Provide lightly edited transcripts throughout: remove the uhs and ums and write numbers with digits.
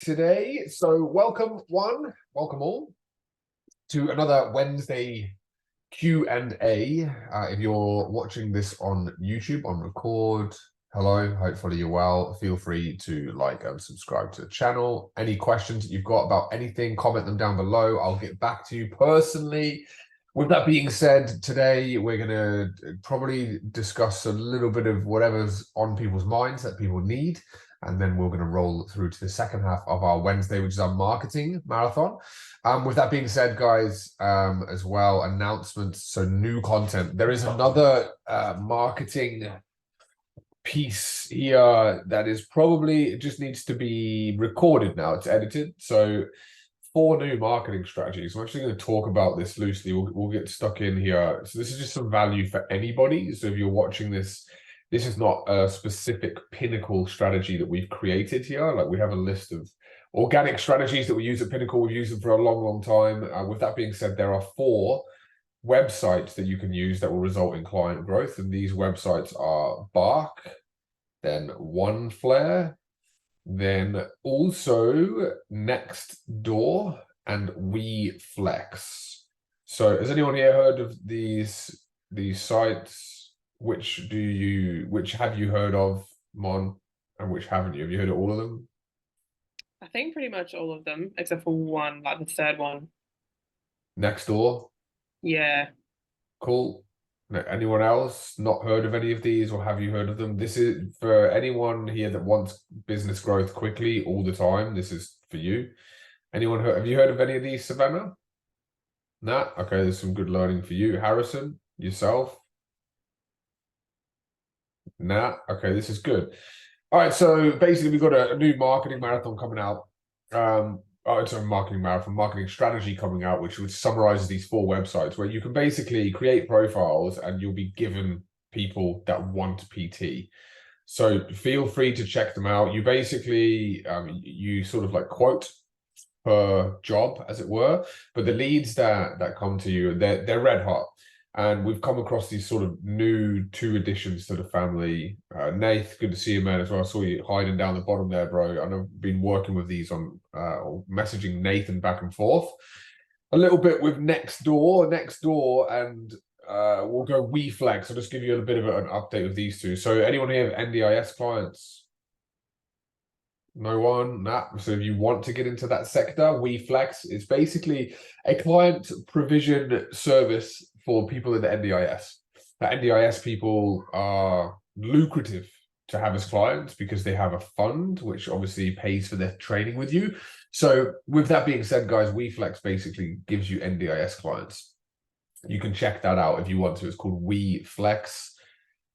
today. So welcome all to another Wednesday Q&A. If you're watching this on YouTube on record, hello, hopefully you're well. Feel free to like and subscribe to the channel. Any questions that you've got about anything, comment them down below. I'll get back to you personally. With that being said, today we're going to probably discuss a little bit of whatever's on people's minds that people need. And then we're going to roll through to the second half of our Wednesday, which is our marketing marathon. With that being said, guys, as well, announcements, so new content. There is another marketing piece here that is probably, it just needs to be recorded now. It's edited. So 4 new marketing strategies. I'm actually going to talk about this loosely. We'll get stuck in here. So this is just some value for anybody. So if you're watching this, this is not a specific Pinnacle strategy that we've created here. Like, we have a list of organic strategies that we use at Pinnacle. We've used them for a long, long time. With that being said, there are 4 websites that you can use that will result in client growth. And these websites are Bark, then OneFlare, then also Nextdoor and WeFlex. So has anyone here heard of these sites? Which have you heard of, Mon, and which haven't you? Have you heard of all of them? I think pretty much all of them, except for one, like the third one. Nextdoor? Yeah. Cool. Anyone else not heard of any of these, or have you heard of them? This is for anyone here that wants business growth quickly all the time. This is for you. Anyone have you heard of any of these, Savannah? Nah? Okay, there's some good learning for you. Harrison, yourself? Nah? Okay, this is good. All right, so basically we've got a new marketing marathon coming out. It's a marketing strategy coming out, which summarizes these 4 websites where you can basically create profiles and you'll be given people that want PT. So feel free to check them out. You basically, you sort of like quote per job, as it were, but the leads that come to you, they're red hot. And we've come across these sort of new 2 additions to the family. Nath, good to see you, man, as well. I saw you hiding down the bottom there, bro. And I've been working with these on messaging Nathan back and forth. A little bit with Nextdoor, and we'll go WeFlex. I'll just give you a bit of an update with these 2. So anyone here have NDIS clients? No one? Nah. So if you want to get into that sector, WeFlex is basically a client provision service for people in the NDIS. The NDIS people are lucrative to have as clients because they have a fund which obviously pays for their training with you. So with that being said, guys, WeFlex basically gives you NDIS clients. You can check that out if you want to. It's called WeFlex.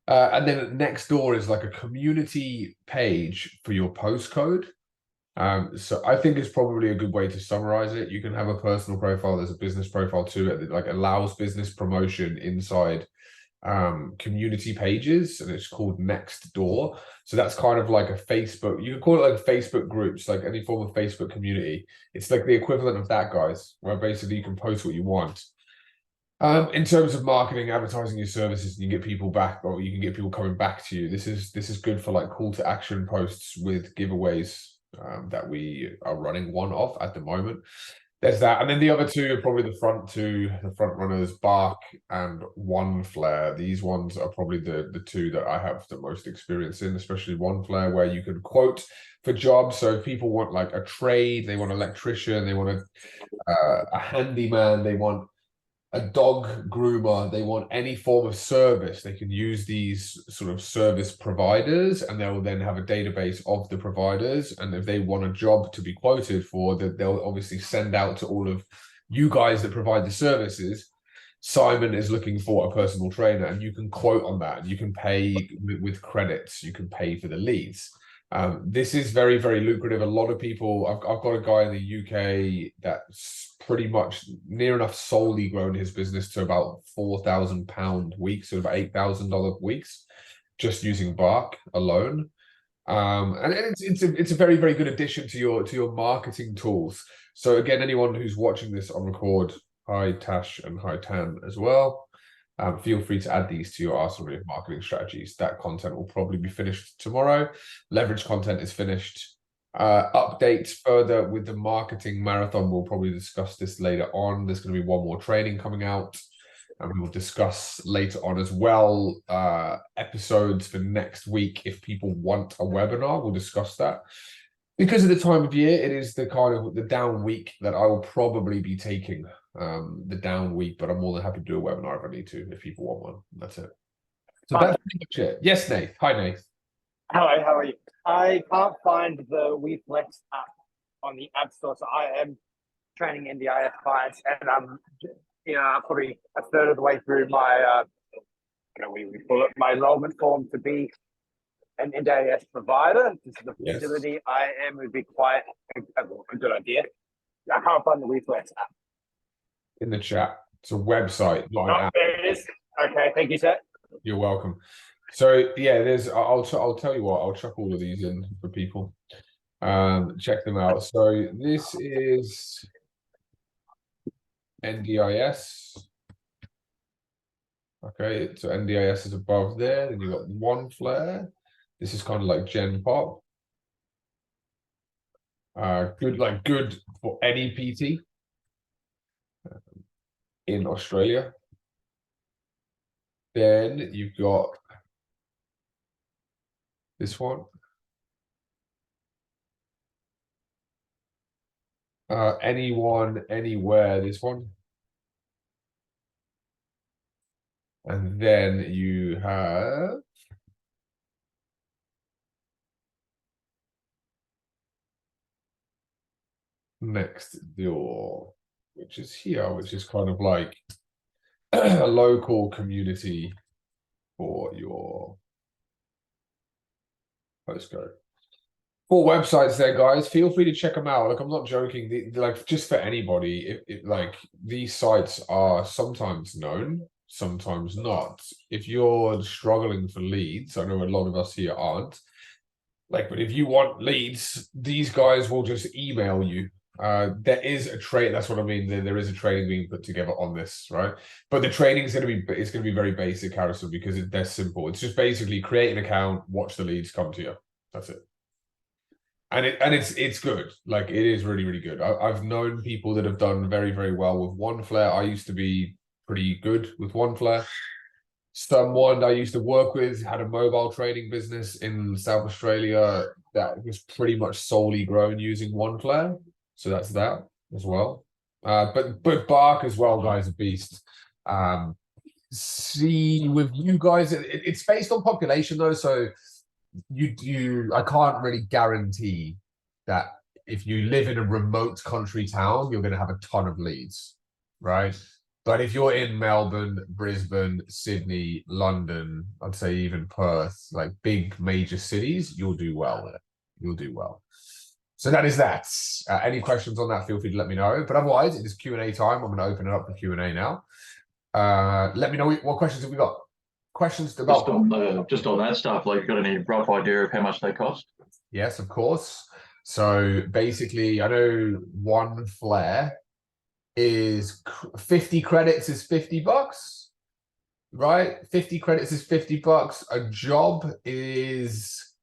And then Nextdoor is like a community page for your postcode. So I think it's probably a good way to summarize it. You can have a personal profile, there's a business profile too, it like allows business promotion inside community pages, and it's called Nextdoor. So that's kind of like a Facebook, you can call it like Facebook groups, like any form of Facebook community. It's like the equivalent of that, guys, where basically you can post what you want. In terms of marketing, advertising your services, you get people back, or you can get people coming back to you. This is good for like call to action posts with giveaways that we are running one of at the moment. There's that, and then the other 2 are probably the front runners, Bark and OneFlare. These ones are probably the 2 that I have the most experience in, especially OneFlare, where you can quote for jobs. So if people want like a trade, they want an electrician, they want a handyman, they want a dog groomer, they want any form of service, they can use these sort of service providers, and they'll then have a database of the providers. And if they want a job to be quoted for, that they'll obviously send out to all of you guys that provide the services. Simon is looking for a personal trainer, and you can quote on that, and you can pay with credits, you can pay for the leads. This is very, very lucrative. A lot of people, I've got a guy in the UK that's pretty much near enough solely grown his business to about £4,000 weeks, so about $8,000 weeks, just using Bark alone. And it's a very, very good addition to your marketing tools. So again, anyone who's watching this on record, hi Tash and hi Tan as well. Feel free to add these to your arsenal of marketing strategies. That content will probably be finished tomorrow. Leverage content is finished Updates further with the marketing marathon. We'll probably discuss this later on. There's going to be one more training coming out, and we will discuss later on as well episodes for next week. If people want a webinar, we'll discuss that. Because of the time of year, it is the kind of the down week that I will probably be taking, the down week, but I'm more than happy to do a webinar if I need to, if people want one. That's it. So that's pretty much it. Yes, Nate. Hi, Nate. Hello, how are you? I can't find the WeFlex app on the App Store, so I am training NDIS clients, and I'm probably a third of the way through my we call it my enrollment form to be an NDIS provider. This is the facility I am would be quite a good idea. I can't find the WeFlex app. In the chat. It's a website, not an app. There it is. Okay, thank you, sir. You're welcome. So yeah, I'll tell you what, I'll chuck all of these in for people. Check them out. So this is NDIS. Okay, so NDIS is above there. Then you've got one flare. This is kind of like Gen Pop. Good for any PT in Australia. Then you've got this one. Anyone, anywhere, this one. And then you have next door, which is here, which is kind of like a local community for your postcode. 4 websites there, guys. Feel free to check them out. Like, I'm not joking. Like, just for anybody, like, these sites are sometimes known, sometimes not. If you're struggling for leads, I know a lot of us here aren't. Like, but if you want leads, these guys will just email you. There is a trade. That's what I mean. There is a training being put together on this, right? But the training is going to be, it's going to be very basic, Harrison, because they're simple. It's just basically create an account, watch the leads come to you. That's it. And it's good. Like, it is really, really good. I've known people that have done very, very well with one flare. I used to be pretty good with one flare. Someone I used to work with had a mobile trading business in South Australia that was pretty much solely grown using one flare. So that's that as well. But Bark as well, guys, a beast. See, with you guys, it's based on population though, so I can't really guarantee that if you live in a remote country town, you're going to have a ton of leads, right? But if you're in Melbourne, Brisbane, Sydney, London, I'd say even Perth, like big major cities, you'll do well there. You'll do well. So that is that. Any questions on that, feel free to let me know. But otherwise, it is Q&A time. I'm going to open it up for Q&A now. Let me know what questions have we got. Questions about just on that stuff, like, you got any rough idea of how much they cost? Yes, of course. So basically, I know one flare is 50 credits is $50, right? 50 credits is $50. A job is,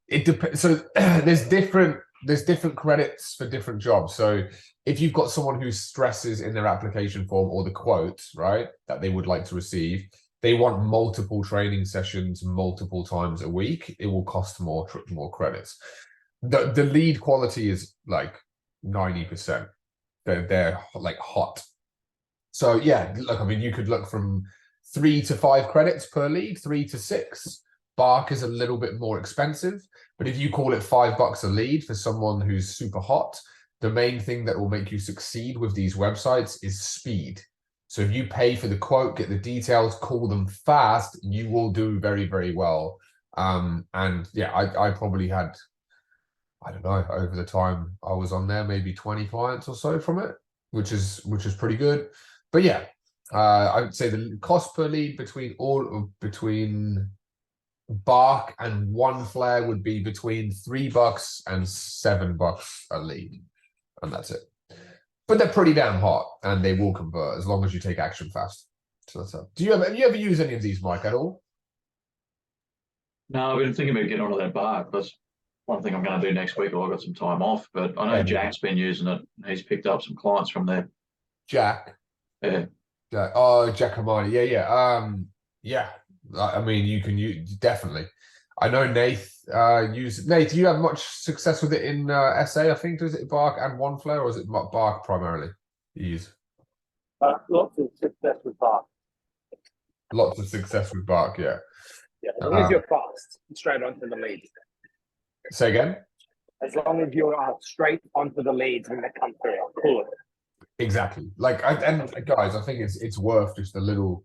it depends. So there's different credits for different jobs. So if you've got someone who stresses in their application form or the quote, right, that they would like to receive, they want multiple training sessions multiple times a week, it will cost more credits. The lead quality is like 90%. They're like hot. So yeah, look, I mean, you could look from 3 to 5 credits per lead, 3 to 6. Bark is a little bit more expensive, but if you call it $5 a lead for someone who's super hot, the main thing that will make you succeed with these websites is speed. So if you pay for the quote, get the details, call them fast, you will do very, very well. And yeah, I probably had, I don't know, over the time I was on there, maybe 20 clients or so from it, which is pretty good. But yeah, I would say the cost per lead between Bark and one flare would be between $3 and $7 a lead, and that's it. But they're pretty damn hot, and they will convert as long as you take action fast. So that's up. Have you ever used any of these, Mike, at all? No, I've been thinking about getting onto that Bark. That's one thing I'm going to do next week, or I've got some time off, but I know Jack's been using it. He's picked up some clients from there. Jack. Yeah. Jack. Oh, Jack Amani. Yeah. Yeah. I mean, you can use definitely. I know Nath use Nath. Do you have much success with it in SA? I think is it Bark and One Flare, or is it Bark primarily? You use Lots of success with Bark. lots of success with Bark. Yeah. Yeah, as long as you're fast, straight onto the leads. Say again. As long as you're straight onto the leads when they come through, cool. Exactly. Like, and guys, I think it's worth just a little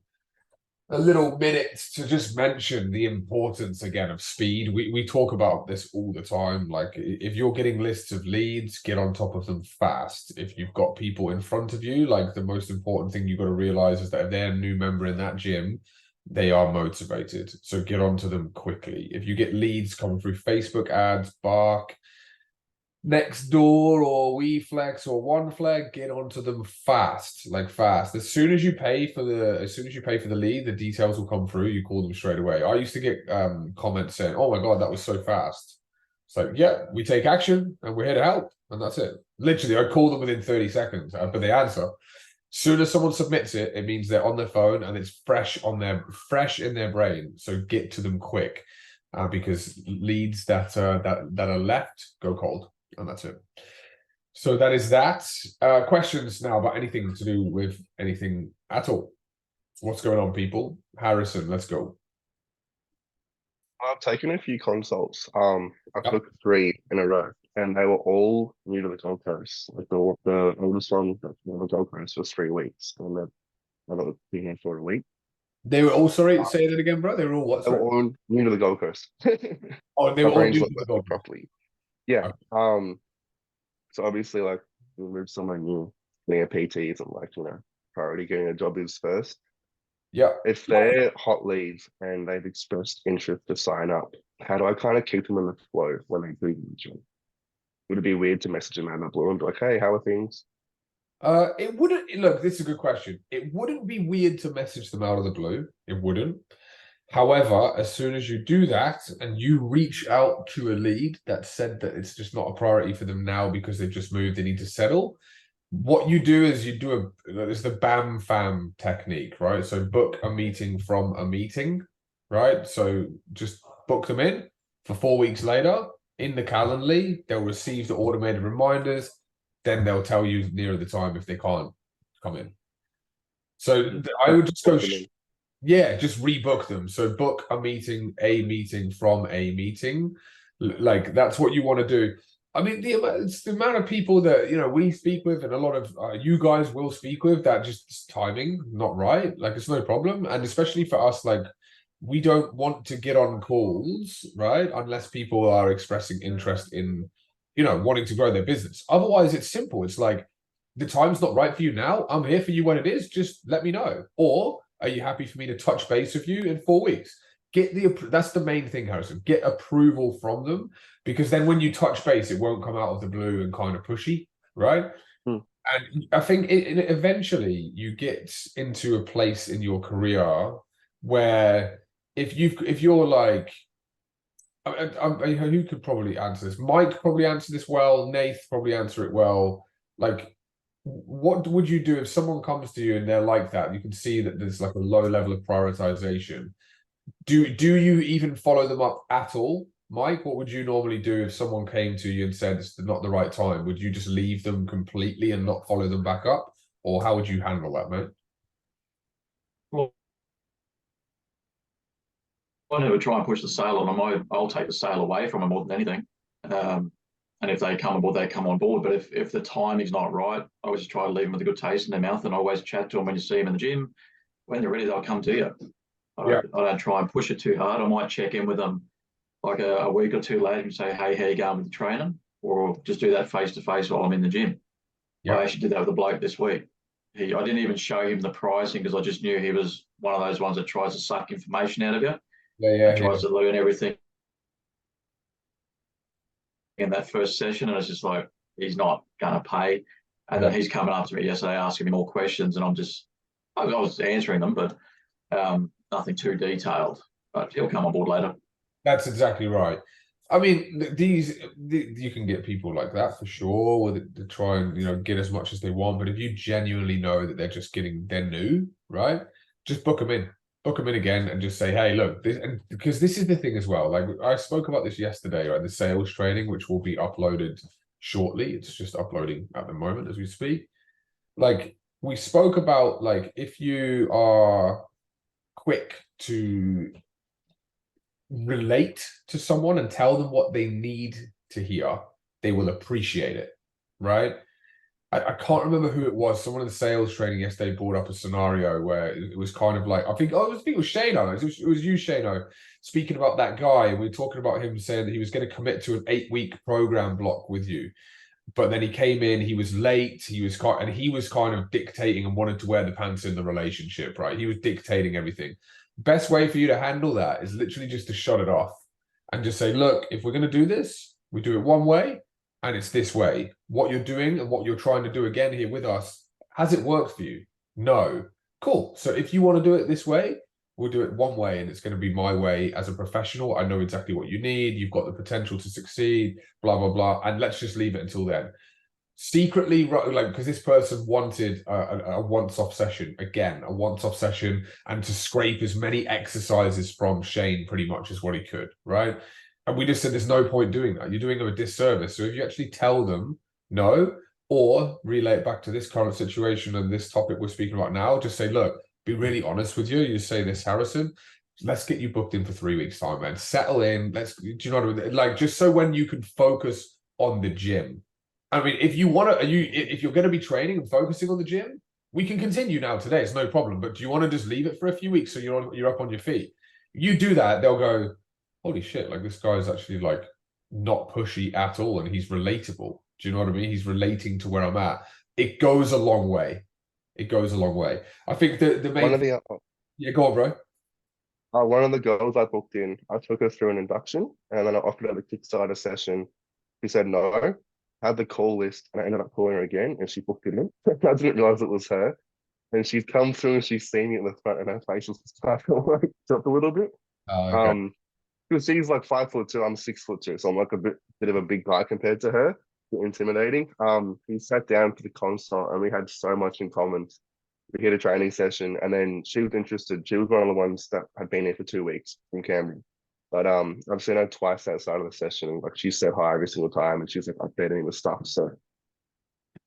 minute to just mention the importance again of speed. We talk about this all the time. Like, if you're getting lists of leads, get on top of them fast. If you've got people in front of you, like, the most important thing you've got to realize is that if they're a new member in that gym, they are motivated. So get onto them quickly. If you get leads coming through Facebook ads, Bark, Nextdoor, or WeFlex, or OneFlag, get onto them fast, like fast. As soon as you pay for the lead, the details will come through. You call them straight away. I used to get comments saying, "Oh my god, that was so fast." It's like, yeah, we take action and we're here to help, and that's it. Literally, I call them within 30 seconds, but they answer. Soon as someone submits it, it means they're on their phone and it's fresh in their brain. So get to them quick, because leads that are left go cold. And that's it. So that is that. Questions now about anything to do with anything at all? What's going on, people? Harrison, let's go. I've taken a few consults. I took 3 in a row, and they were all new to the Gold Coast. Like the oldest one that's new to the Gold Coast was 3 weeks, and then I got been here for a week. They were all sorry. Say that again, bro. They were all what? They were all new to the Gold Coast. Oh, they were all new to the Gold Coast properly. Yeah. Okay. So obviously, like, we moved somewhere new, getting a PT isn't like, priority. Getting a job is first. Yeah. If they're hot leads and they've expressed interest to sign up, how do I kind of keep them in the flow when they do the job? Would it be weird to message them out of the blue and be like, "Hey, how are things?" It wouldn't. Look, this is a good question. It wouldn't be weird to message them out of the blue. It wouldn't. However, as soon as you do that and you reach out to a lead that said that it's just not a priority for them now because they've just moved, they need to settle, what you do is you do it's the BAM FAM technique, right? So book a meeting from a meeting, right? So just book them in for 4 weeks later in the Calendly. They'll receive the automated reminders. Then they'll tell you nearer the time if they can't come in. So I would just go... Yeah, just rebook them. So book a meeting from a meeting. Like, that's what you want to do. I mean, it's the amount of people that, we speak with, and a lot of you guys will speak with, that just timing not right. Like, it's no problem. And especially for us, like, we don't want to get on calls, right? Unless people are expressing interest in, wanting to grow their business. Otherwise, it's simple. It's like, the time's not right for you now. I'm here for you when it is. Just let me know. Or, are you happy for me to touch base with you in 4 weeks? That's the main thing, Harrison. Get approval from them, because then when you touch base, it won't come out of the blue and kind of pushy, right? And I think eventually you get into a place in your career where if you're like, who could probably answer this? Mike probably answer this well. Nath probably answer it well. Like, what would you do if someone comes to you and they're like that? You can see that there's like a low level of prioritization. Do you even follow them up at all? Mike, what would you normally do if someone came to you and said it's not the right time? Would you just leave them completely and not follow them back up? Or how would you handle that, man? Well, I never try and push the sale on them. I'll take the sale away from them more than anything. And if they come aboard, they come on board. But if the timing's not right, I always try to leave them with a good taste in their mouth, and I always chat to them when you see them in the gym. When they're ready, they'll come to you. I don't try and push it too hard. I might check in with them like a week or two later and say, "Hey, how you going with the training?" Or just do that face to face while I'm in the gym. I actually did that with a bloke this week. I didn't even show him the pricing because I just knew he was one of those ones that tries to suck information out of you. Tries to learn everything in that first session, and it's just like, he's not going to pay. And then he's coming up to me yesterday asking me more questions, and I was answering them, but nothing too detailed. But he'll come on board later. That's exactly right. I mean, you can get people like that for sure, with to try and, you know, get as much as they want. But if you genuinely know that they're new, right? Just book them in again, and just say, hey, look, because this is the thing as well. Like I spoke about this yesterday, right? The sales training, which will be uploaded shortly. It's just uploading at the moment as we speak. Like we spoke about, like if you are quick to relate to someone and tell them what they need to hear, they will appreciate it, right? I can't remember who it was. Someone in the sales training yesterday brought up a scenario where it was kind of like, I think it was Shano. It was you, Shano, speaking about that guy. We were talking about him saying that he was going to commit to an 8-week program block with you. But then he came in, he was late, he was kind of dictating and wanted to wear the pants in the relationship, right? He was dictating everything. Best way for you to handle that is literally just to shut it off and just say, look, if we're going to do this, we do it one way and it's this way. What you're doing and what you're trying to do again here with us, has it worked for you? No. Cool. So if you want to do it this way, we'll do it one way and it's going to be my way as a professional. I know exactly what you need. You've got the potential to succeed, blah, blah, blah. And let's just leave it until then. Secretly, like, because this person wanted a once-off session, and to scrape as many exercises from Shane pretty much as what he could, right? And we just said there's no point doing that. You're doing them a disservice. So if you actually tell them no, or relay it back to this current situation and this topic we're speaking about now, just say, look, be really honest with you. You say this, Harrison, let's get you booked in for 3 weeks time, man. Settle in. Do you know what I mean? Like, just so when you can focus on the gym. I mean, if you're going to be training and focusing on the gym, we can continue now today. It's no problem. But do you want to just leave it for a few weeks so you're up on your feet? You do that, they'll go, holy shit, like this guy's actually like not pushy at all, and he's relatable. Do you know what I mean? He's relating to where I'm at. It goes a long way. It goes a long way. I think the main yeah, go on, bro. One of the girls I booked in, I took her through an induction, and then I offered her the Kickstarter session. She said no. Had the call list, and I ended up calling her again, and she booked it in. I didn't realize it was her, and she's come through and she's seen me at the front, and her facial started like dropped a little bit. Okay. Because she's like 5'2", I'm 6'2", so I'm like a bit of a big guy compared to her. Intimidating. We sat down for the consult, and we had so much in common. We had a training session, and then she was interested. She was one of the ones that had been here for 2 weeks from Canberra. But I've seen her twice outside of the session, and like she said hi every single time, and she's like updating me with stuff. So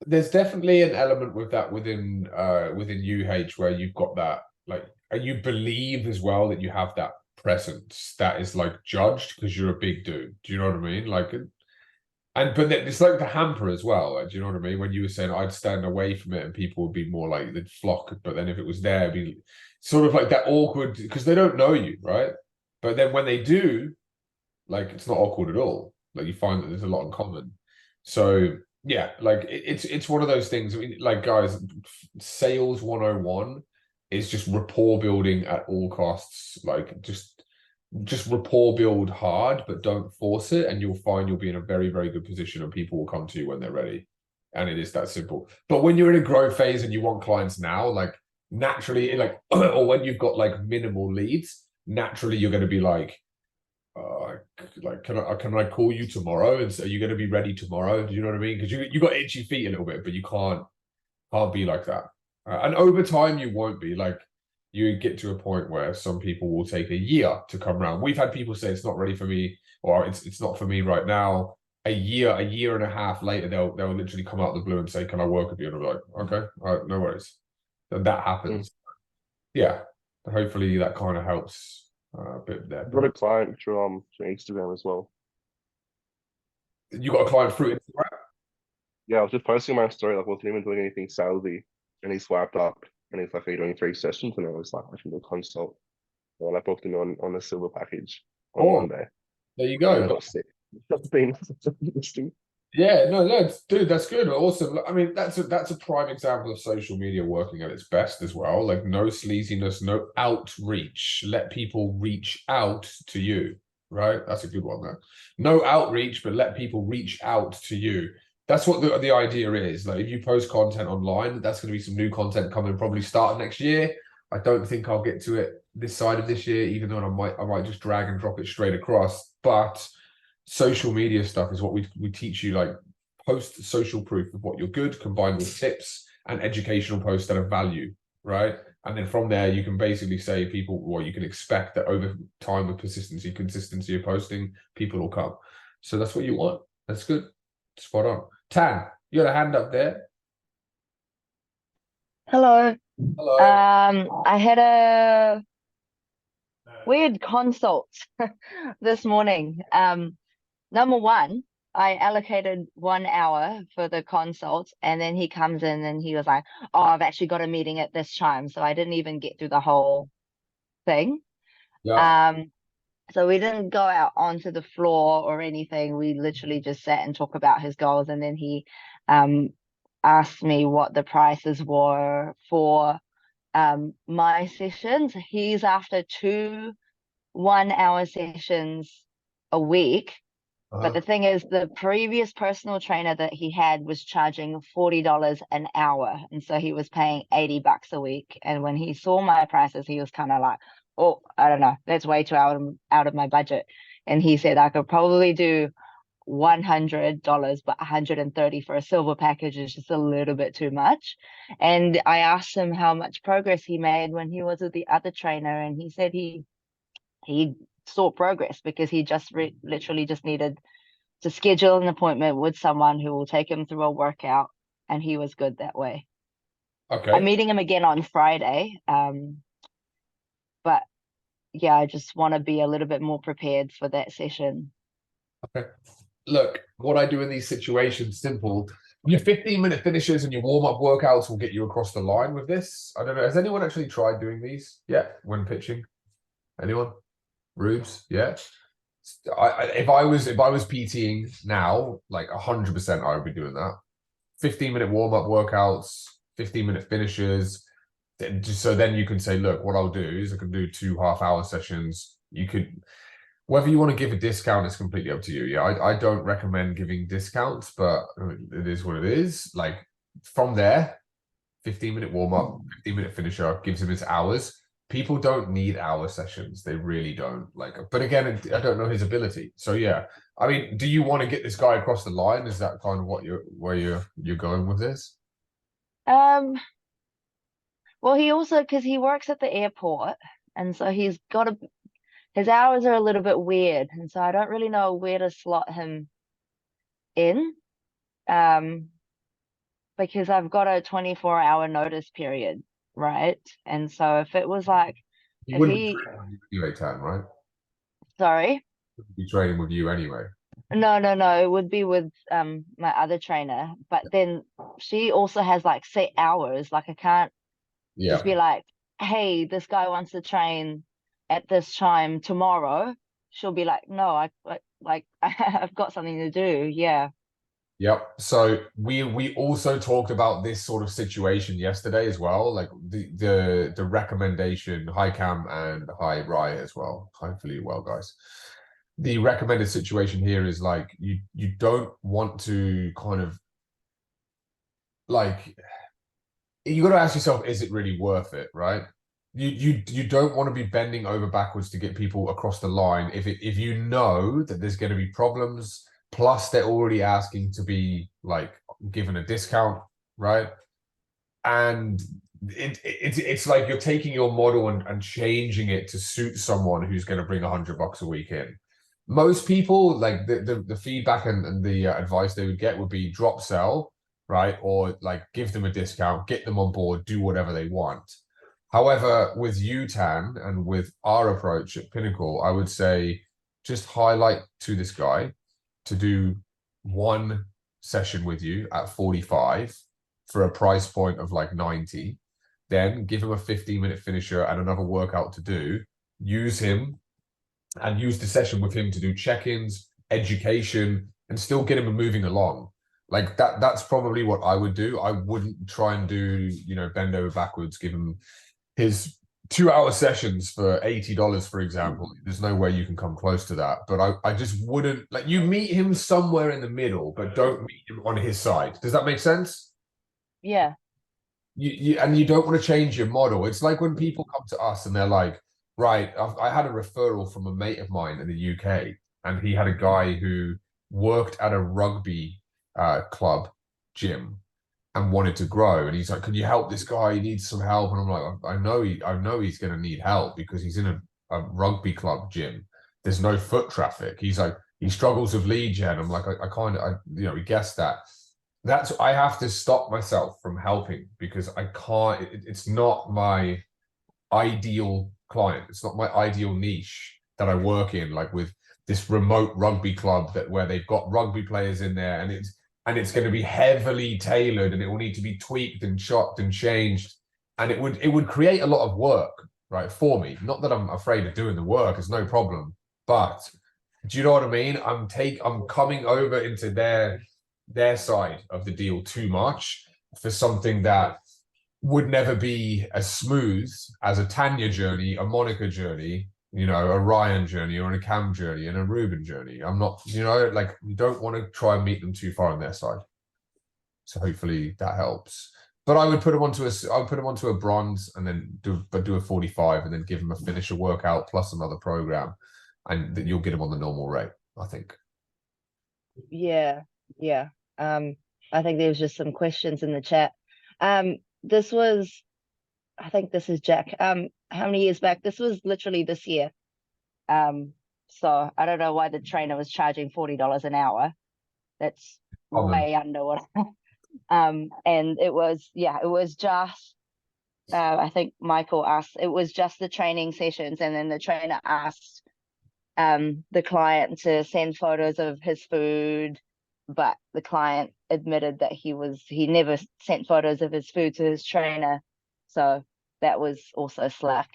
there's definitely an element with that within UH where you've got that, like, you believe as well that you have that presence that is like judged because you're a big dude. Do you know what I mean? Like, but it's like the hamper as well. Like, do you know what I mean? When you were saying I'd stand away from it and people would be more like they'd flock, but then if it was there, it'd be sort of like that awkward because they don't know you, right? But then when they do, like, it's not awkward at all. Like, you find that there's a lot in common. So yeah, like it's one of those things. I mean, like, guys, sales 101 is just rapport building at all costs. Like, just rapport build hard, but don't force it, and you'll find you'll be in a very, very good position, and people will come to you when they're ready. And it is that simple. But when you're in a growth phase and you want clients now, like, naturally, like, or when you've got like minimal leads, naturally you're going to be like, like, can I call you tomorrow? And so are you going to be ready tomorrow? Do you know what I mean? Because you got itchy feet a little bit, but you can't be like that. And over time you won't be. Like, you get to a point where some people will take a year to come around. We've had people say it's not ready for me, or it's not for me right now. A year and a half later, they'll literally come out of the blue and say, can I work with you? And I'm like, okay, all right, no worries. And that happens. Yeah, hopefully that kind of helps a bit there. I've got a client through Instagram as well. You got a client through Instagram? Yeah, I was just posting my story, like, wasn't even doing anything salesy, and he swiped up, and he's like, are you doing 3 sessions? And I was like, I can do a consult. And I booked him on a silver package on Monday. There you go. That's been interesting. Yeah, no, dude, that's good. Awesome. I mean, that's a prime example of social media working at its best as well. Like, no sleaziness, no outreach. Let people reach out to you, right? That's a good one there. No outreach, but let people reach out to you. That's what the idea is. Like, if you post content online, that's going to be some new content coming probably start next year. I don't think I'll get to it this side of this year, even though I might just drag and drop it straight across. But social media stuff is what we teach you, like post social proof of what you're good combined with tips and educational posts that have value, right? And then from there, you can basically say people, well, you can expect that over time with consistency of posting, people will come. So that's what you want. That's good. Spot on. Tan, you got a hand up there. Hello. Hello. I had a weird consult this morning. Number one, I allocated 1 hour for the consult, and then he comes in and he was like, "Oh, I've actually got a meeting at this time," so I didn't even get through the whole thing. Yeah. So we didn't go out onto the floor or anything. We literally just sat and talked about his goals, and then he asked me what the prices were for my sessions. He's after 2 1-hour sessions a week. But the thing is, the previous personal trainer that he had was charging $40 an hour. And so he was paying $80 a week. And when he saw my prices, he was kind of like, oh, I don't know, that's way too out of my budget. And he said I could probably do $100, but $130 for a silver package is just a little bit too much. And I asked him how much progress he made when he was with the other trainer, and he said he saw progress because he just literally just needed to schedule an appointment with someone who will take him through a workout, and he was good that way. Okay. I'm meeting him again on Friday. But yeah, I just want to be a little bit more prepared for that session. Okay. Look, what I do in these situations, simple. Your 15-minute finishes and your warm-up workouts will get you across the line with this. I don't know. Has anyone actually tried doing these? Yeah, when pitching. Anyone? Rubes? Yeah. If I was PTing now, like 100%, I would be doing that. 15-minute warm-up workouts, 15-minute finishes. So then you can say, look, what I'll do is I can do 2 half-hour sessions. You could, whether you want to give a discount is completely up to you. Yeah, I don't recommend giving discounts, but it is what it is. Like from there, 15-minute warm-up, 15-minute finisher gives him his hours. People don't need hour sessions. They really don't. Like, but again, I don't know his ability. So yeah, I mean, do you want to get this guy across the line? Is that kind of what you're going with this? Well, he also, because he works at the airport, and so he's got his hours are a little bit weird, and so I don't really know where to slot him in. Because I've got a 24-hour notice period, right? And so if it was like, He wouldn't be training with you anyway, Tan, right? Sorry? Wouldn't be training with you anyway. No, it would be with my other trainer, but then she also has like set hours. Like I can't just be like, hey, this guy wants to train at this time tomorrow. She'll be like, no, I've got something to do. Yeah. Yep. So we also talked about this sort of situation yesterday as well, like the recommendation. Hi Cam and hi Rye as well. Hopefully well, guys. The recommended situation here is like you don't want to kind of like, you got to ask yourself, is it really worth it, right? You don't want to be bending over backwards to get people across the line if you know that there's going to be problems. Plus, they're already asking to be like given a discount, right? And it's like you're taking your model and changing it to suit someone who's going to bring $100 a week in. Most people, like the feedback and the advice they would get would be drop sell, right? Or like give them a discount, get them on board, do whatever they want. However, with UTAN and with our approach at Pinnacle, I would say just highlight to this guy to do 1 session with you at 45 for a price point of like 90, then give him a 15-minute finisher and another workout to do, use him and use the session with him to do check-ins, education, and still get him moving along. Like that's probably what I would do. I wouldn't try and do, bend over backwards, give him his 2-hour sessions for $80, for example. There's no way you can come close to that. But I just wouldn't, like, you meet him somewhere in the middle, but don't meet him on his side. Does that make sense? Yeah. And you don't want to change your model. It's like when people come to us and they're like, right, I had a referral from a mate of mine in the UK, and he had a guy who worked at a rugby club gym and wanted to grow, and he's like, can you help this guy? He needs some help. And I'm like, I know he's going to need help because he's in a rugby club gym. There's no foot traffic. He's like, he struggles with lead gen. I'm like, I kind of, we guessed that. I have to stop myself from helping because I can't, it's not my ideal client. It's not my ideal niche that I work in, like with this remote rugby club where they've got rugby players in there, and it's going to be heavily tailored, and it will need to be tweaked and chopped and changed, and it would create a lot of work, right, for me. Not that I'm afraid of doing the work, it's no problem, but do you know what I mean? I'm coming over into their side of the deal too much for something that would never be as smooth as a Tanya journey, a Monica journey, a Ryan journey, or a Cam journey, and a Ruben journey. I'm not, like, you don't want to try and meet them too far on their side. So hopefully that helps. But I would put them onto a bronze, and then do a 45, and then give them a finisher workout plus another program, and then you'll get them on the normal rate, I think. Yeah. I think there was just some questions in the chat. This was, I think this is Jack. How many years back? This was literally this year. So I don't know why the trainer was charging $40 an hour. That's way under what. And it was just. I think Michael asked. It was just the training sessions, and then the trainer asked the client to send photos of his food. But the client admitted that he never sent photos of his food to his trainer, so that was also slack.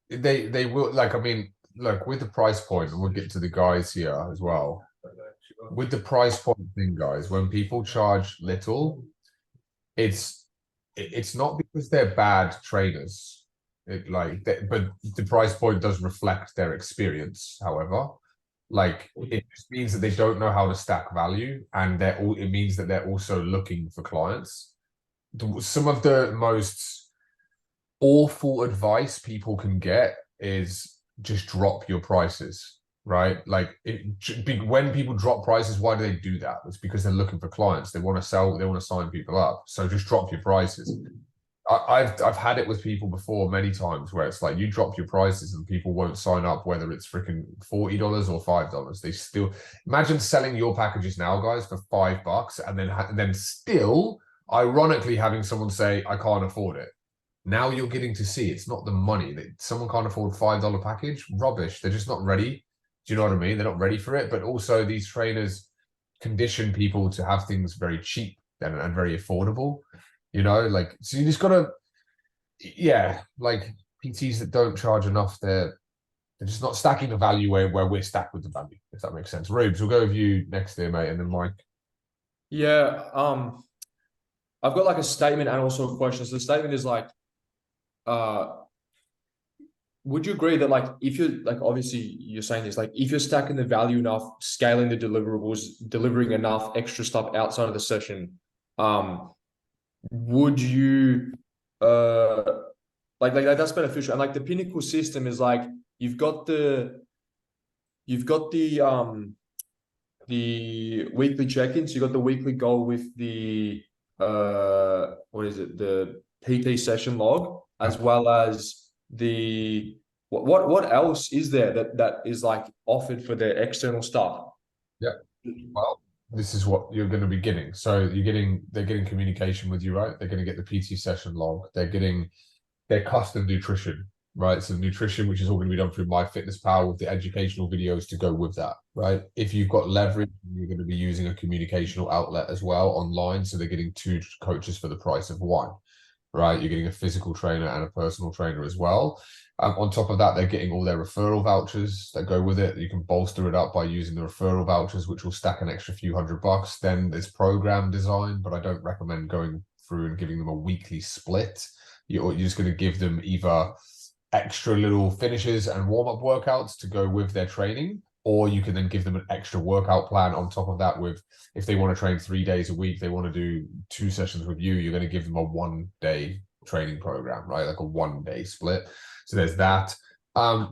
They will, like, I mean, look, with the price point, and we'll get to the guys here as well. With the price point thing, guys, when people charge little, it's not because they're bad trainers, but the price point does reflect their experience. However, like, it just means that they don't know how to stack value, and it means that they're also looking for clients. Some of the most awful advice people can get is just drop your prices, right? Like, when people drop prices, why do they do that? It's because they're looking for clients. They want to sell, they want to sign people up. So just drop your prices. I've had it with people before many times where it's like, you drop your prices and people won't sign up, whether it's freaking $40 or $5. They still, imagine selling your packages now, guys, for $5, and then still ironically having someone say, I can't afford it. Now you're getting to see it's not the money that someone can't afford. $5 package, rubbish. They're just not ready. Do you know what I mean? They're not ready for it. But also, these trainers condition people to have things very cheap and very affordable. Like, so you just gotta, like, PTs that don't charge enough, they're just not stacking the value where we're stacked with the value, if that makes sense. Rubes, we'll go with you next there, mate, and then Mike. Yeah, I've got like a statement and also a question. So the statement is like, would you agree that, like, if you're, like, obviously you're saying this, like, if you're stacking the value enough, scaling the deliverables, delivering enough extra stuff outside of the session, would you like that's beneficial? And like the Pinnacle system is like, you've got the weekly check-ins, you got the weekly goal with the what is it, the PT session log, as well as the what else is there that is like offered for the external stuff? Yeah, well, this is what you're going to be getting. So they're getting communication with you, right? They're going to get the PT session log. They're getting their custom nutrition, right? So nutrition, which is all going to be done through MyFitnessPal with the educational videos to go with that, right? If you've got leverage, you're going to be using a communicational outlet as well online. So they're getting 2 coaches for the price of 1, right? You're getting a physical trainer and a personal trainer as well. On top of that, they're getting all their referral vouchers that go with it. You can bolster it up by using the referral vouchers, which will stack an extra few $100. Then there's program design, but I don't recommend going through and giving them a weekly split. You're just going to give them either extra little finishes and warm-up workouts to go with their training, or you can then give them an extra workout plan on top of that. With, if they want to train 3 days a week, they want to do 2 sessions with you, you're going to give them a 1-day training program, right? Like a 1-day split. So there's that.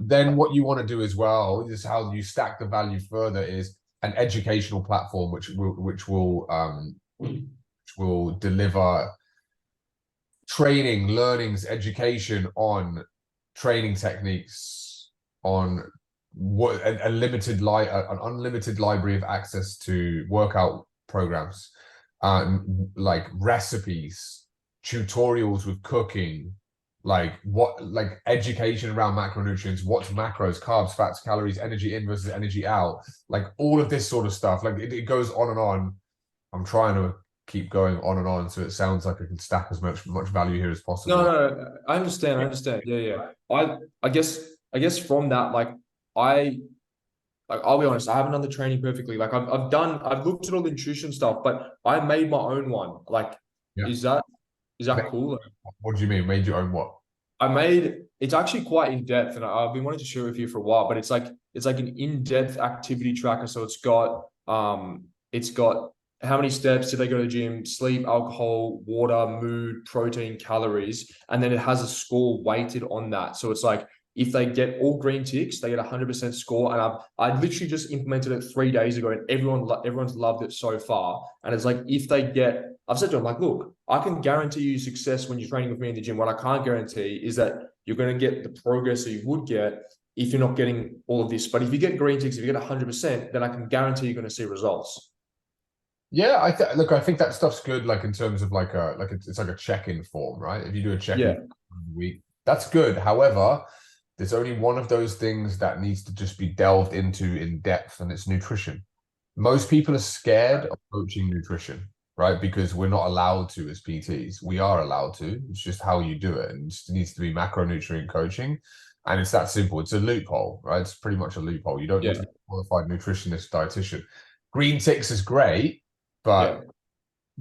Then what you want to do as well, this is how you stack the value further, is an educational platform which will deliver training, learnings, education on training techniques, on what an unlimited library of access to workout programs, like recipes, tutorials with cooking, like education around macronutrients, what's macros, carbs, fats, calories, energy in versus energy out, like all of this sort of stuff. Like it goes on and on. I'm trying to keep going on and on, so it sounds like I can stack as much value here as possible. No, I understand. Yeah. I guess from that, like I'll be honest, I haven't done the training perfectly. Like I've looked at all the nutrition stuff, but I made my own one. Like, Yeah. is that cool? What do you mean? Made your own what? It's actually quite in depth, and I've been wanting to share with you for a while, but it's like an in-depth activity tracker. So it's got how many steps did they go to the gym, sleep, alcohol, water, mood, protein, calories, and then it has a score weighted on that. So it's like if they get all green ticks, they get 100% score. And I literally just implemented it 3 days ago, and everyone's loved it so far. And it's like I've said to them, like, look, I can guarantee you success when you're training with me in the gym. What I can't guarantee is that you're going to get the progress that you would get if you're not getting all of this. But if you get green ticks, if you get 100%, then I can guarantee you're going to see results. Yeah, I think that stuff's good. Like in terms of it's like a check-in form, right? If you do a check-in week, that's good. However, there's only one of those things that needs to just be delved into in depth, and it's nutrition. Most people are scared of coaching nutrition, right? Because we're not allowed to as PTs. We are allowed to. It's just how you do it, and it needs to be macronutrient coaching, and it's that simple. It's a loophole, right? It's pretty much a loophole. You don't need to be a qualified nutritionist, dietitian. Green ticks is great, but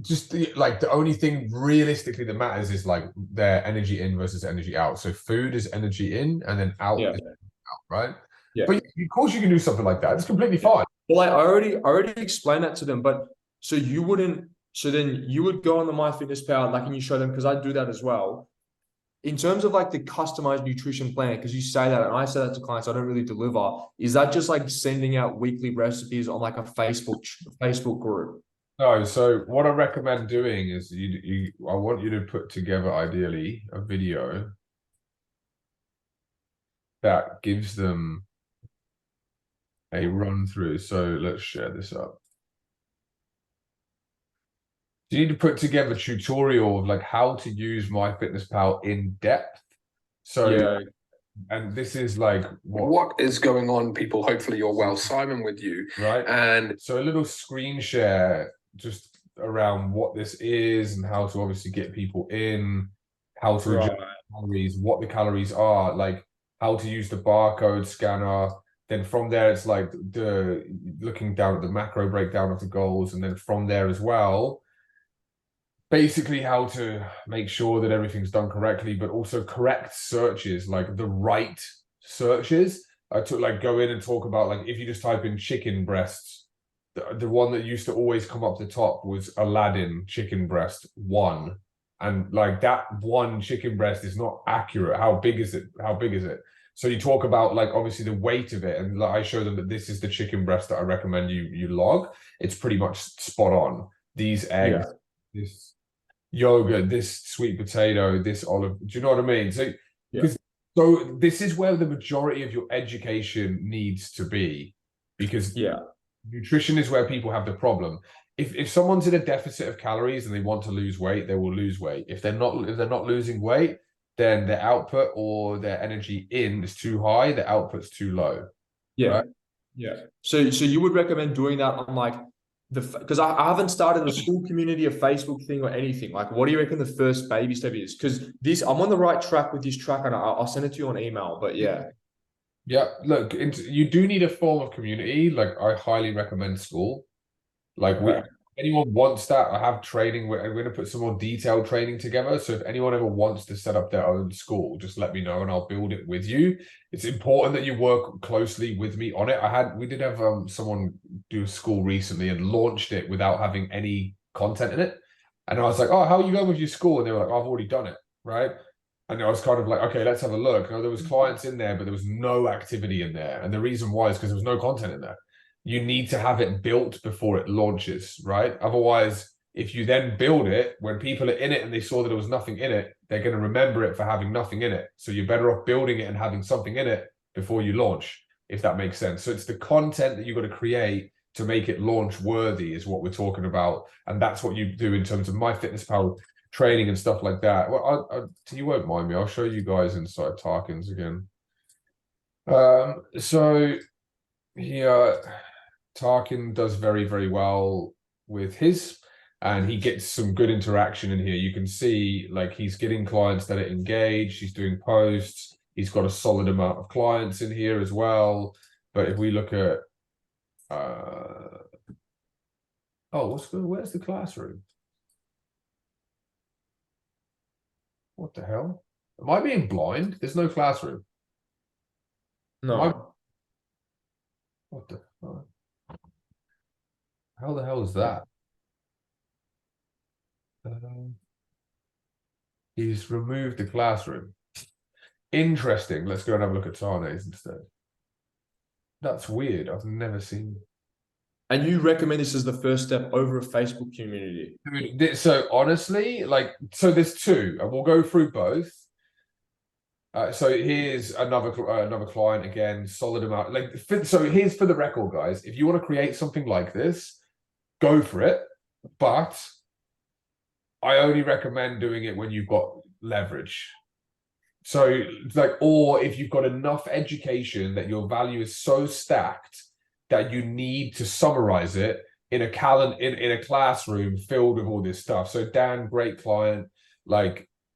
just the only thing realistically that matters is like their energy in versus energy out. So food is energy in, and then out is out, right? Yeah. But of course you can do something like that. It's completely fine. Well, I already explained that to them, but so you wouldn't. So then you would go on the MyFitnessPal, like, and you show them, because I do that as well. In terms of like the customized nutrition plan, because you say that, and I say that to clients, I don't really deliver. Is that just like sending out weekly recipes on like a Facebook group? No, so what I recommend doing is I want you to put together ideally a video that gives them a run through. So let's share this up. You need to put together a tutorial of like how to use MyFitnessPal in depth. So and this is like what is going on, people. Hopefully you're well. Simon with you, right? And so a little screen share just around what this is and how to obviously get people in, how to adjust calories, what the calories are, like how to use the barcode scanner. Then from there, it's like looking down at the macro breakdown of the goals, and then from there as well, basically how to make sure that everything's done correctly, but also correct searches, like the right searches. To like go in and talk about, like, if you just type in chicken breasts, the one that used to always come up the top was Aladdin chicken breast 1, and like that one chicken breast is not accurate. How big is it? So you talk about like obviously the weight of it, and like, I show them that this is the chicken breast that I recommend you log. It's pretty much spot on. These eggs, this yogurt, this sweet potato, this olive. Do you know what I mean? So so this is where the majority of your education needs to be, because nutrition is where people have the problem. If someone's in a deficit of calories and they want to lose weight, they will lose weight. If they're not losing weight, then their output or their energy in is too high, their output's too low. Right? So you would recommend doing that on like because I haven't started a school community, a Facebook thing, or anything. Like, what do you reckon the first baby step is? Because I'm on the right track with this track, and I'll send it to you on email. But look, you do need a form of community. Like, I highly recommend school. Like, anyone wants that, I have training. We're going to put some more detailed training together. So if anyone ever wants to set up their own school, just let me know and I'll build it with you. It's important that you work closely with me on it. We did have someone do a school recently and launched it without having any content in it. And I was like, oh, how are you going with your school? And they were like, oh, I've already done it, right? And I was kind of like, okay, let's have a look. There was clients in there, but there was no activity in there. And the reason why is because there was no content in there. You need to have it built before it launches, right? Otherwise, if you then build it, when people are in it and they saw that there was nothing in it, they're going to remember it for having nothing in it. So you're better off building it and having something in it before you launch, if that makes sense. So it's the content that you've got to create to make it launch worthy is what we're talking about. And that's what you do in terms of MyFitnessPal training and stuff like that. Well, you won't mind me. I'll show you guys inside Tarkins again. So here, Tarkin does very, very well with his, and he gets some good interaction in here. You can see like he's getting clients that are engaged. He's doing posts. He's got a solid amount of clients in here as well. But if we look at, where's the classroom? What the hell? Am I being blind? There's no classroom. No. What the fuck? How the hell is that? He's removed the classroom. Interesting. Let's go and have a look at Tane's instead. That's weird. I've never seen. And you recommend this as the first step over a Facebook community? I mean, so honestly, so there's two, and we'll go through both. So here's another client again, solid amount. So here's for the record, guys. If you want to create something like this, go for it. But I only recommend doing it when you've got leverage. So or if you've got enough education that your value is so stacked that you need to summarize it in a in a classroom filled with all this stuff. So Dan, great client,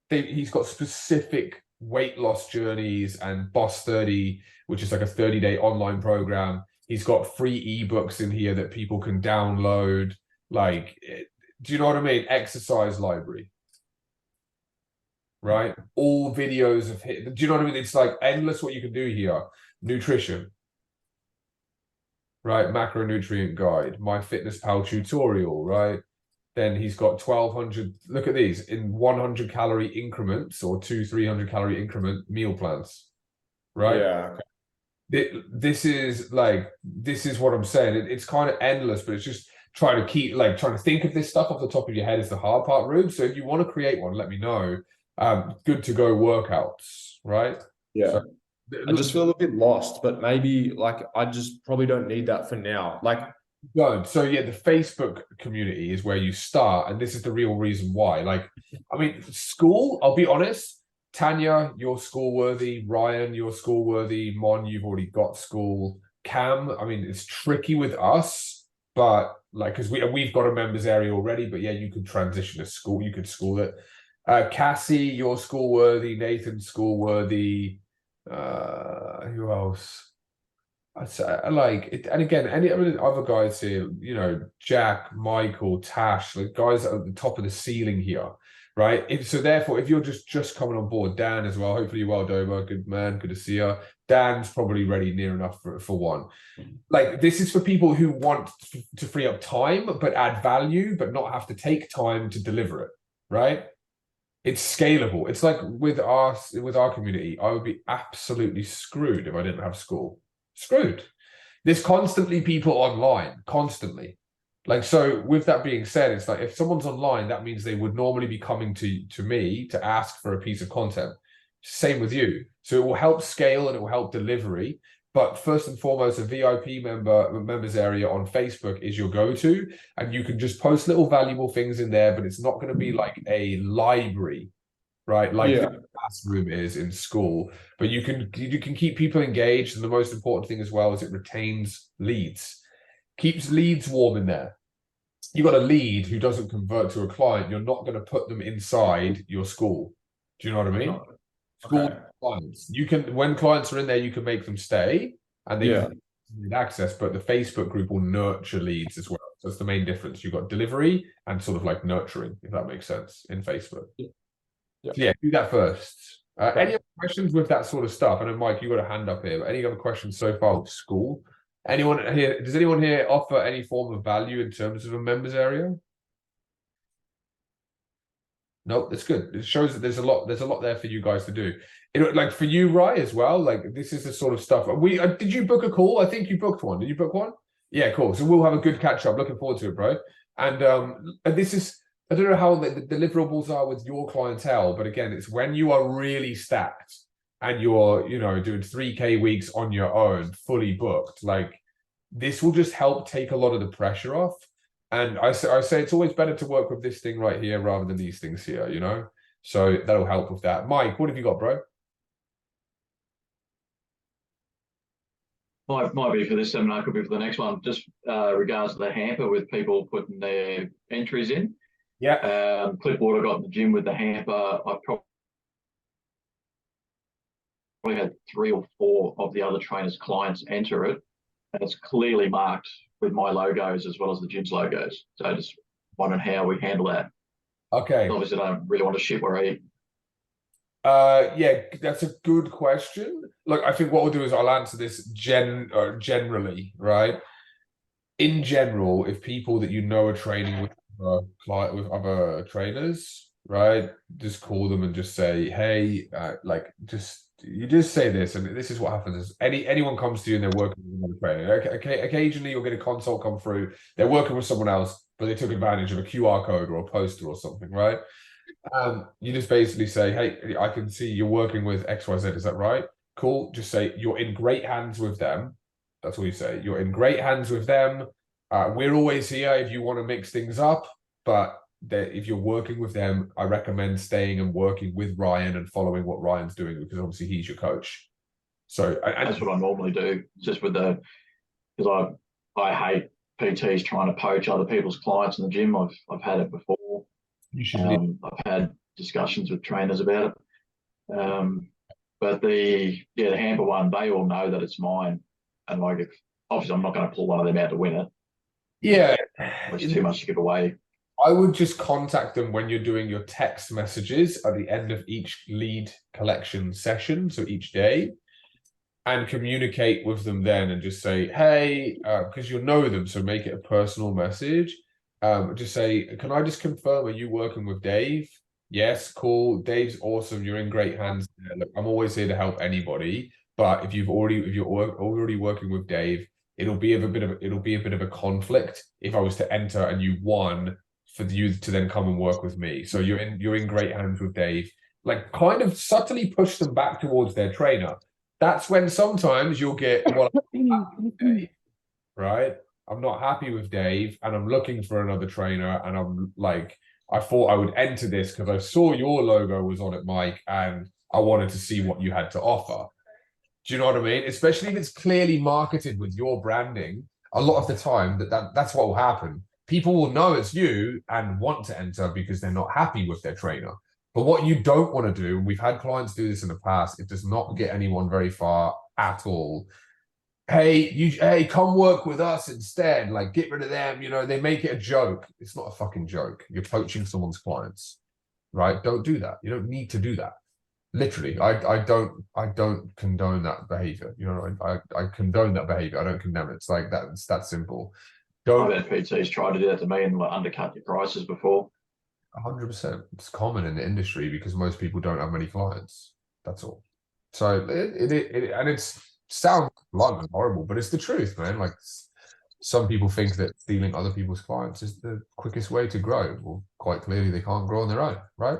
he's got specific weight loss journeys and Boss 30, which is like a 30-day online program. He's got free ebooks in here that people can download. Do you know what I mean? Exercise library, right? All videos of him. Do you know what I mean? It's like endless what you can do here. Nutrition, right? Macronutrient guide, MyFitnessPal tutorial, right? Then he's got 1200, look at these, in 100 calorie increments or 300 calorie increment meal plans, right? Yeah. This is what I'm saying. It's kind of endless, but it's just trying to think of this stuff off the top of your head is the hard part, Rube. So if you want to create one, let me know. Good to go workouts, right? Yeah. So, I just feel a bit lost, but maybe I just probably don't need that for now. Don't. So yeah, the Facebook community is where you start, and this is the real reason why. I mean, school, I'll be honest, Tanya, you're school worthy. Ryan, you're school worthy. Mon, you've already got school. Cam, I mean, it's tricky with us, but because we've got a members area already, but yeah, you could transition to school, you could school it. Cassie, you're school worthy. Nathan, school worthy. Who else? I'd say and again, any other guys here, Jack, Michael, Tash, guys at the top of the ceiling here, right? Therefore, if you're just coming on board, Dan as well, hopefully you're well, Dober, good man, good to see you. Dan's probably ready near enough for one. This is for people who want to free up time, but add value, but not have to take time to deliver it, right? It's scalable. It's like with our community, I would be absolutely screwed if I didn't have school. Screwed. There's constantly people online, constantly. So with that being said, it's if someone's online, that means they would normally be coming to me to ask for a piece of content. Same with you. So it will help scale and it will help delivery. But first and foremost, a VIP members area on Facebook is your go-to, and you can just post little valuable things in there, but it's not going to be like a library, right? The classroom is in school, but you can keep people engaged, and the most important thing as well is it retains leads, keeps leads warm in there. You got a lead who doesn't convert to a client, you're not going to put them inside your school. Do you know what I mean? No. School clients, when clients are in there, you can make them stay, and they need access. But the Facebook group will nurture leads as well. So that's the main difference. You've got delivery and sort of nurturing, if that makes sense, in Facebook. So yeah, do that first. Any other questions with that sort of stuff? I know, Mike, you got a hand up here. But any other questions so far with school? Anyone here? Does anyone here offer any form of value in terms of a members area? No, it's good. It shows that there's a lot there for you guys to do. Like for you, Rye, as well. Like this is the sort of stuff. Did you book a call? I think you booked one. Did you book one? Yeah, cool. So we'll have a good catch up. Looking forward to it, bro. And this is, I don't know how the deliverables are with your clientele, but again, it's when you are really stacked and you're, doing 3K weeks on your own, fully booked. Like this will just help take a lot of the pressure off. And I say it's always better to work with this thing right here rather than these things here, So that'll help with that. Mike, what have you got, bro? Might be for this seminar, could be for the next one. Just regards to the hamper with people putting their entries in. Yeah. Clipboard I got in the gym with the hamper. I probably had 3 or 4 of the other trainers' clients enter it, and it's clearly marked with my logos as well as the gym's logos. So I just wondering how we handle that. Okay. Obviously, I don't really want to shit where I eat. Yeah, that's a good question. Look, I think what we'll do is I'll answer this generally, right? In general, if people that are training with other trainers, right, just call them and just say, hey, you just say this, and this is what happens: is anyone comes to you and they're working with another trainer. Okay, occasionally you'll get a consult come through. They're working with someone else, but they took advantage of a QR code or a poster or something, right? You just basically say, hey, I can see you're working with XYZ. Is that right? Cool. Just say you're in great hands with them. That's all you say. You're in great hands with them. We're always here if you want to mix things up, but if you're working with them, I recommend staying and working with Ryan and following what Ryan's doing, because obviously he's your coach. So that's what I normally do, just with because I hate PTs trying to poach other people's clients in the gym. I've had it before. You should. I've had discussions with trainers about it. But the hamper one, they all know that it's mine, and obviously I'm not going to pull one of them out to win it. Yeah, it's too much to give away. I would just contact them when you're doing your text messages at the end of each lead collection session, so each day, and communicate with them then and just say, hey, because you'll know them, so make it a personal message. Just say, can I just confirm, are you working with Dave? Yes, cool. Dave's awesome. You're in great hands. Look, I'm always here to help anybody, but if you're already working with Dave, it'll be a bit of a conflict if I was to enter and you won, for you to then come and work with me. So you're in great hands with Dave. Like, kind of subtly push them back towards their trainer. That's when sometimes you'll get, well, right? I'm not happy with Dave and I'm looking for another trainer, and I'm like, I thought I would enter this because I saw your logo was on it, Mike, and I wanted to see what you had to offer. Do you know what I mean? Especially if it's clearly marketed with your branding. A lot of the time that's what will happen. People will know it's you and want to enter because they're not happy with their trainer. But what you don't want to do, and we've had clients do this in the past, it does not get anyone very far at all. Hey, come work with us instead. Like, get rid of them. They make it a joke. It's not a fucking joke. You're poaching someone's clients, right? Don't do that. You don't need to do that. Literally, I don't condone that behavior. I condone that behavior. I don't condemn it. It's like that. It's that simple. I've had PTs try to do that to me and undercut your prices before. 100%. It's common in the industry because most people don't have many clients. That's all. So it sounds blunt and horrible, but it's the truth, man. Like, some people think that stealing other people's clients is the quickest way to grow. Well, quite clearly they can't grow on their own, right?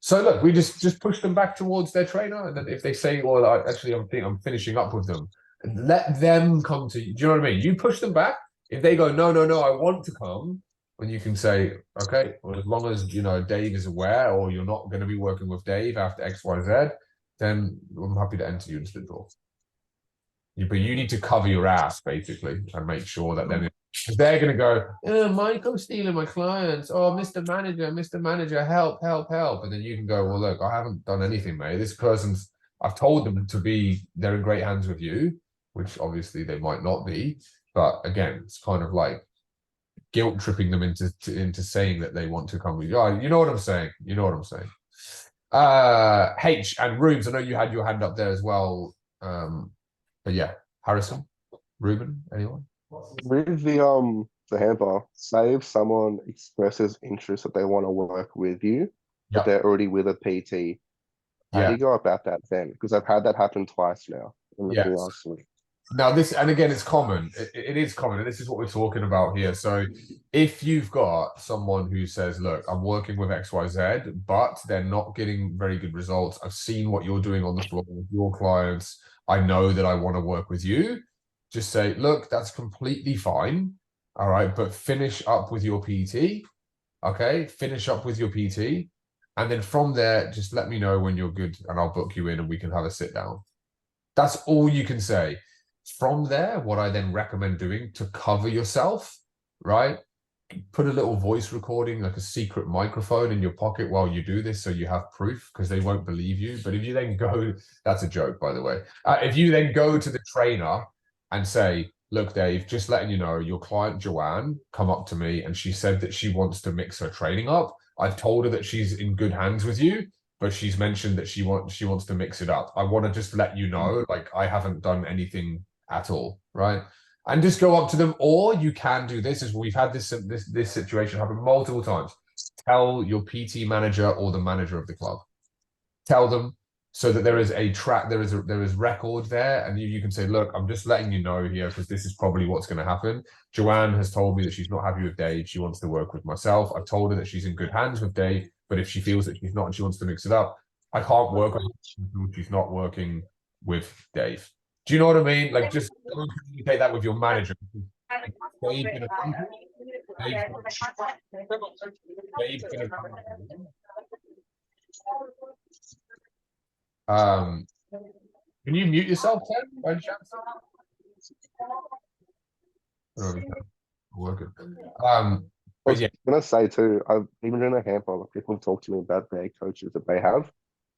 So look, we just push them back towards their trainer, and then if they say, well, I'm finishing up with them, let them come to you. Do you know what I mean? You push them back. If they go, no, I want to come, then you can say, okay, well, as long as Dave is aware, or you're not going to be working with Dave after XYZ, then I'm happy to enter you into the draw. But you need to cover your ass, basically, and make sure that then they're going to go, oh, Michael's stealing my clients. Oh, Mr. Manager, help. And then you can go, well, look, I haven't done anything, mate. This person's, I've told them they're in great hands with you, which obviously they might not be. But again, it's kind of like guilt tripping them into saying that they want to come with you. You know what I'm saying? H and Rubes, I know you had your hand up there as well. But yeah, Harrison, Ruben, anyone? With the hamper, say if someone expresses interest that they want to work with you, Yeah. but they're already with a PT. How do Yeah. you go about that then? Because I've had that happen twice now in the Yeah. last week. Now this, and again, it's common. It is common, and this is what we're talking about here. So if you've got someone who says, look, I'm working with XYZ, but they're not getting very good results. I've seen what you're doing on the floor with your clients. I know that I want to work with you. Just say, look, that's completely fine. All right, but finish up with your PT. Okay, finish up with your PT. And then from there, just let me know when you're good and I'll book you in and we can have a sit down. That's all you can say. From there, what I then recommend doing to cover yourself, right? Put a little voice recording, like a secret microphone in your pocket while you do this so you have proof, because they won't believe you. But if you then go, that's a joke, by the way. If you then go to the trainer and say, look, Dave, just letting you know, your client Joanne come up to me and she said that she wants to mix her training up. I've told her that she's in good hands with you, but she's mentioned that she wants to mix it up. I want to just let you know, like, I haven't done anything at all, right? And just go up to them. Or you can do this, as we've had this situation happen multiple times. Tell your PT manager or the manager of the club. Tell them, so that there is a track, there is record there, and you can say, look, I'm just letting you know here, because this is probably what's going to happen. Joanne has told me that she's not happy with Dave. She wants to work with myself. I've told her that she's in good hands with Dave, but if she feels that she's not and she wants to mix it up, I can't work with her. She's not working with Dave. Do you know what I mean? Like, just don't communicate that with your manager. Dave's gonna come to you. Dave's gonna come to you. Can you mute yourself, Ken, by any chance? Oh, working. I But was yeah, gonna say too, I've even in a handful of people talk to me about their coaches that they have,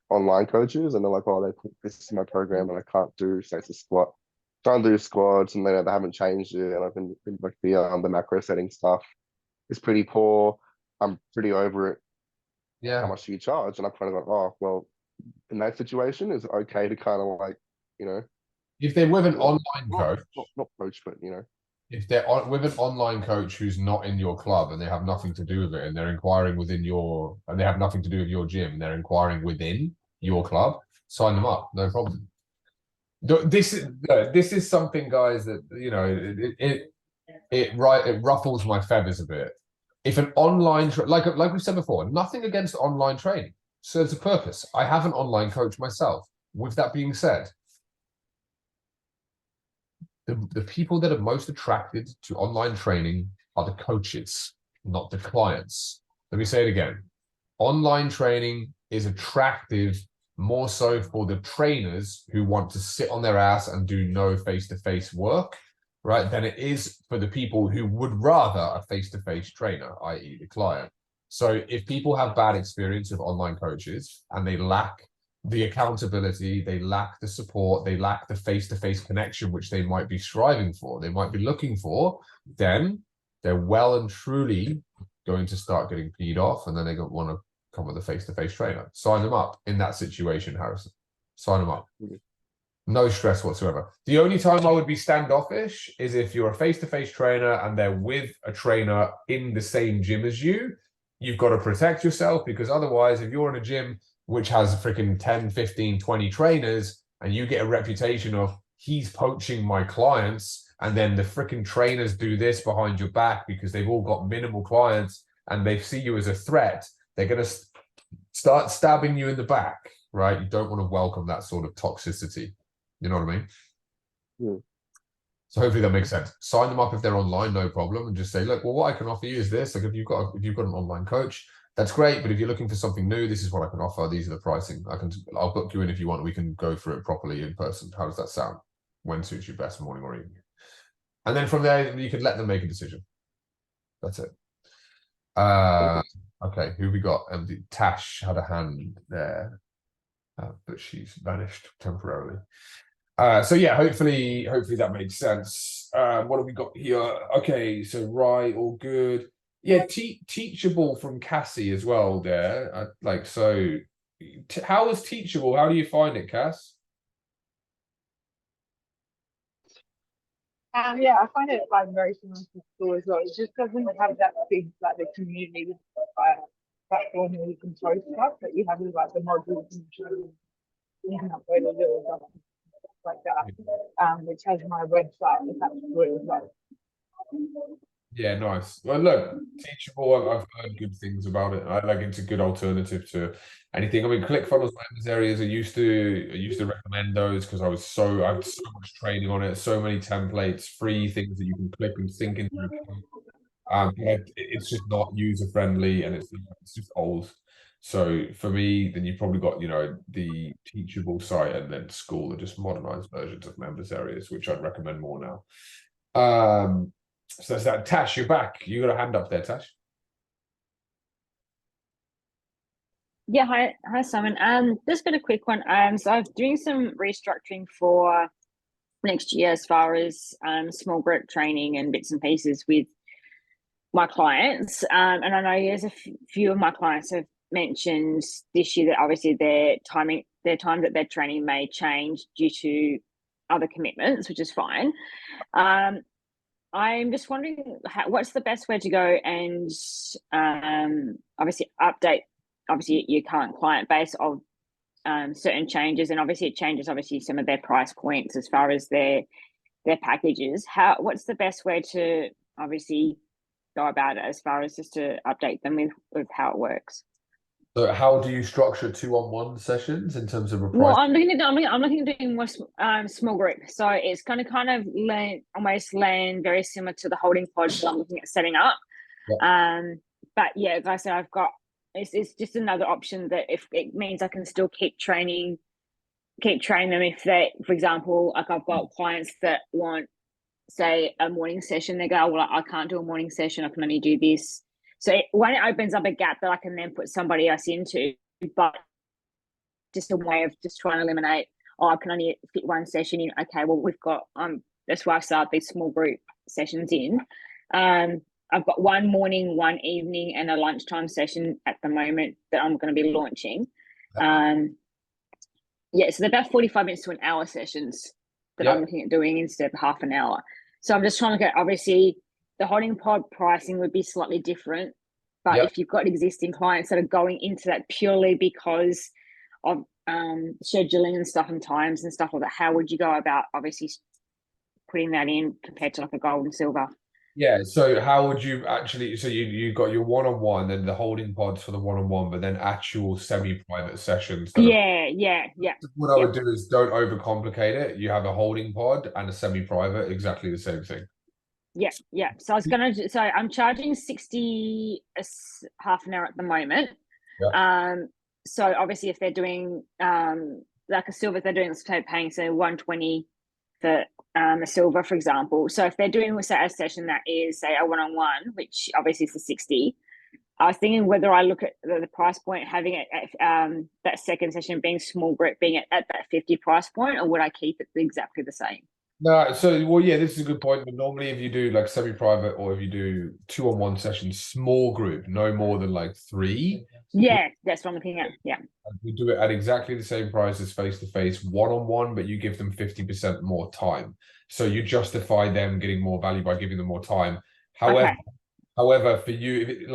online coaches, and they're like, oh, this is my program and I can't do, say, it's a squat. Trying to do squats and they haven't changed it, and I've been like the macro setting stuff is pretty poor. I'm pretty over it. How yeah. much do you charge? And I'm kind of like, oh, well, in that situation, it's okay to kind of like, you know, If they're with an not, online coach, not coach, but you know, if they're with an online coach who's not in your club and they have nothing to do with it, and they're inquiring within your, and they have nothing to do with your gym, and they're inquiring within your club, sign them up, no problem. This is something, guys, that, you know, it ruffles my feathers a bit. If an online like we said before, nothing against online training, serves a purpose. I have an online coach myself. With that being said, the people that are most attracted to online training are the coaches, not the clients. Let me say it again. Online training is attractive more so for the trainers who want to sit on their ass and do no face-to-face work, right, than it is for the people who would rather a face-to-face trainer, i.e. the client. So if people have bad experience with online coaches and they lack the accountability, they lack the support, they lack the face-to-face connection, which they might be striving for, they might be looking for, then they're well and truly going to start getting peed off, and then they don't want to come with a face-to-face trainer. Sign them up in that situation, Harrison. Sign them up. No stress whatsoever. The only time I would be standoffish is if you're a face-to-face trainer and they're with a trainer in the same gym as you. You've got to protect yourself, because otherwise, if you're in a gym which has freaking 10, 15, 20 trainers, and you get a reputation of he's poaching my clients, and then the freaking trainers do this behind your back because they've all got minimal clients and they see you as a threat, they're going to start stabbing you in the back, right? You don't want to welcome that sort of toxicity. You know what I mean? Yeah. So hopefully that makes sense. Sign them up if they're online, no problem, and just say, look, well, what I can offer you is this. Like, if you've got an online coach, that's great. But if you're looking for something new, this is what I can offer. These are the pricing. I'll book you in if you want. We can go through it properly in person. How does that sound? When suits you best, morning or evening? And then from there, you can let them make a decision. That's it. Okay, who we got? Tash had a hand there, but she's vanished temporarily. So yeah, hopefully that makes sense. What have we got here? Okay, so right, all good. Yeah, teachable from Cassie as well there. How is teachable? How do you find it, Cass? Yeah, I find it like very similar to school as well. It just doesn't have that big like the community. platform where you can post stuff, but you have like the modules and you can upload a little document like that, which has my website attached to it as well. Yeah, nice. Well, look, Teachable, I've heard good things about it. I like it's a good alternative to anything. I mean, ClickFunnels members areas. I used to recommend those because I had so much training on it, so many templates, free things that you can click and sync into your account. But it's just not user friendly and it's just old. So for me, then you've probably got, you know, the Teachable site and then School are just modernized versions of members areas, which I'd recommend more now. So that's that. Tash, you're back. You got a hand up there, Tash. Yeah, hi Simon. Just got a quick one. So I'm doing some restructuring for next year as far as small group training and bits and pieces with my clients. And I know there's a few of my clients have mentioned this year that obviously their time that their training may change due to other commitments, which is fine. I'm just wondering what's the best way to go and obviously update your current client base of certain changes, and obviously it changes some of their price points as far as their packages. What's the best way to obviously go about it as far as just to update them with how it works? So how do you structure 2-on-1 sessions in terms of a price? Well, I'm looking at doing more small group, so it's going to kind of almost land very similar to the holding pod that I'm looking at setting up. Yeah. But yeah, as I said, it's just another option that if it means I can still keep training them. If they, for example, like I've got clients that want, say, a morning session, they go, well, I can't do a morning session, I can only do this. So it opens up a gap that I can then put somebody else into, but just a way of just trying to eliminate, I can only fit one session in. Okay, well, we've got, that's why I start these small group sessions in. I've got one morning, one evening, and a lunchtime session at the moment that I'm going to be launching. So they're about 45 minutes to an hour sessions that I'm looking at doing instead of half an hour. So I'm just trying to get, obviously, the holding pod pricing would be slightly different, but if you've got existing clients that are going into that purely because of scheduling and stuff and times and stuff like that, how would you go about obviously putting that in compared to like a gold and silver? Yeah, so how would you actually, so you got your one-on-one, then the holding pods for the one-on-one, but then actual semi-private sessions. Yeah. What I would do is don't overcomplicate it. You have a holding pod and a semi-private, exactly the same thing. Yeah. So I'm charging 60 half an hour at the moment. So obviously if they're doing like a silver, they're doing paying say 120 for a silver, for example. So if they're doing say a session that is say a one-on-one, which obviously is the 60, I was thinking whether I look at the price point, having it at that second session being small group, being at that 50 price point, or would I keep it exactly the same? No, so well, yeah, this is a good point. But normally, if you do like semi-private or if you do 2-on-1 sessions, small group, no more than like 3. Yeah, that's what I'm looking at. Yeah, we do it at exactly the same price as face-to-face one-on-one, but you give them 50% more time. So you justify them getting more value by giving them more time. However, for you,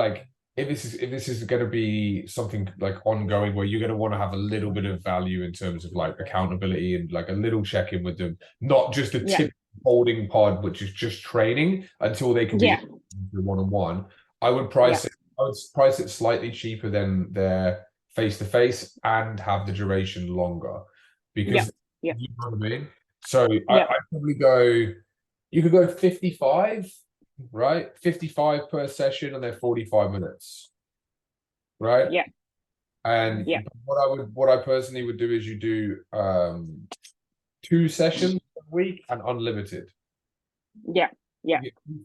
if this is going to be something like ongoing where you're going to want to have a little bit of value in terms of like accountability and like a little check-in with them, not just a tip holding pod, which is just training until they can be one-on-one. I would price it slightly cheaper than their face-to-face and have the duration longer because you know what I mean. So I'd probably go. You could go 55. Right, 55 per session, and they're 45 minutes. Right. Yeah. And what I personally would do is you do 2 sessions a week and unlimited. Yeah.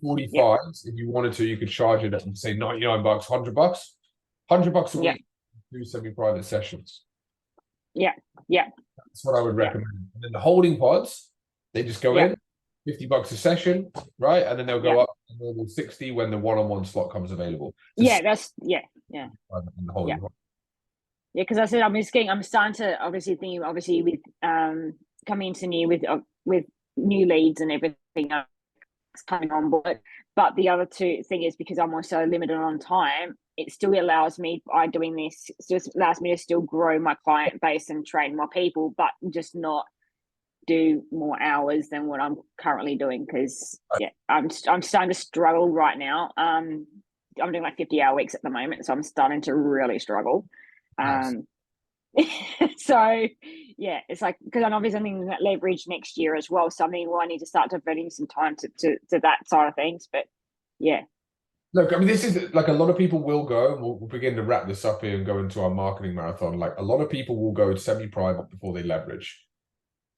45s. If you wanted to, you could charge it at say $99, $100, $100 a week. 2 semi-private sessions. Yeah. That's what I would recommend. And then the holding pods, they just go in. $50 a session, right? And then they'll go up to normal 60 when the one-on-one slot comes available. Because I said I'm starting to obviously think with coming into new with new leads and everything coming on board. But the other thing is because I'm also limited on time, it still allows me, by doing this, it just allows me to still grow my client base and train more people, but just not do more hours than what I'm currently doing, because I'm starting to struggle right now. I'm doing like 50-hour weeks at the moment, so I'm starting to really struggle. Nice. So yeah, it's like, because I'm obviously thinking that leverage next year as well, so I mean, I need to start devoting some time to that side of things. But yeah, look, I mean, this is like, a lot of people will go, and we'll begin to wrap this up here and go into our marketing marathon. Like, a lot of people will go semi-private before they leverage.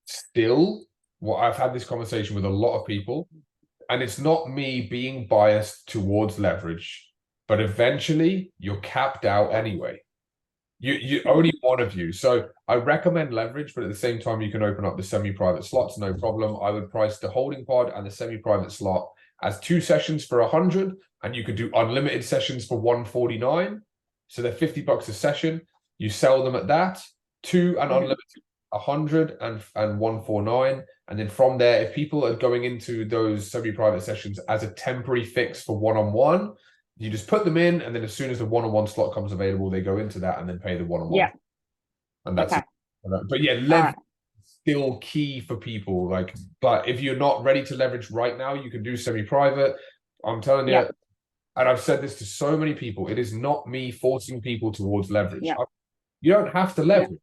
Still, I've had this conversation with a lot of people, and it's not me being biased towards leverage, but eventually you're capped out anyway. You only one of you. So I recommend leverage, but at the same time, you can open up the semi-private slots, no problem. I would price the holding pod and the semi-private slot as 2 sessions for 100, and you could do unlimited sessions for 149. So they're $50 a session. You sell them at that, 2 and unlimited 100 and 149. And then from there, if people are going into those semi-private sessions as a temporary fix for one-on-one, you just put them in, and then as soon as the one-on-one slot comes available, they go into that and then pay the one-on-one. Yeah. And that's Okay. it. But yeah, leverage is still key for people. Like, but if you're not ready to leverage right now, you can do semi-private. I'm telling you, and I've said this to so many people, it is not me forcing people towards leverage. You don't have to leverage.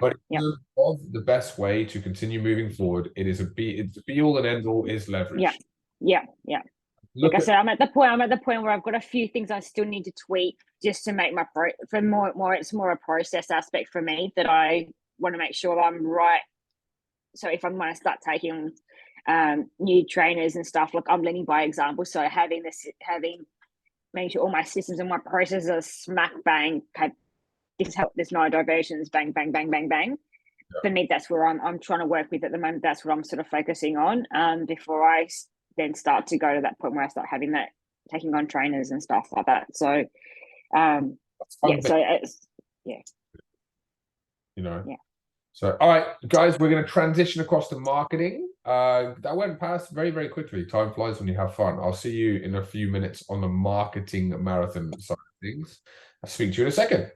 But in terms of the best way to continue moving forward, it's the be all and end all is leverage. Yeah. Like I said, I'm at the point where I've got a few things I still need to tweak just to make my it's more a process aspect for me, that I want to make sure I'm right. So if I'm going to start taking new trainers and stuff, like I'm leading by example. So making sure all my systems and my processes are smack bang. There's no diversions, bang, bang, bang, bang, bang. For me, that's where I'm trying to work with at the moment. That's what I'm sort of focusing on before I then start to go to that point where I start taking on trainers and stuff like that. So, So, all right, guys, we're going to transition across to marketing. That went past very, very quickly. Time flies when you have fun. I'll see you in a few minutes on the marketing marathon side of things. I'll speak to you in a second.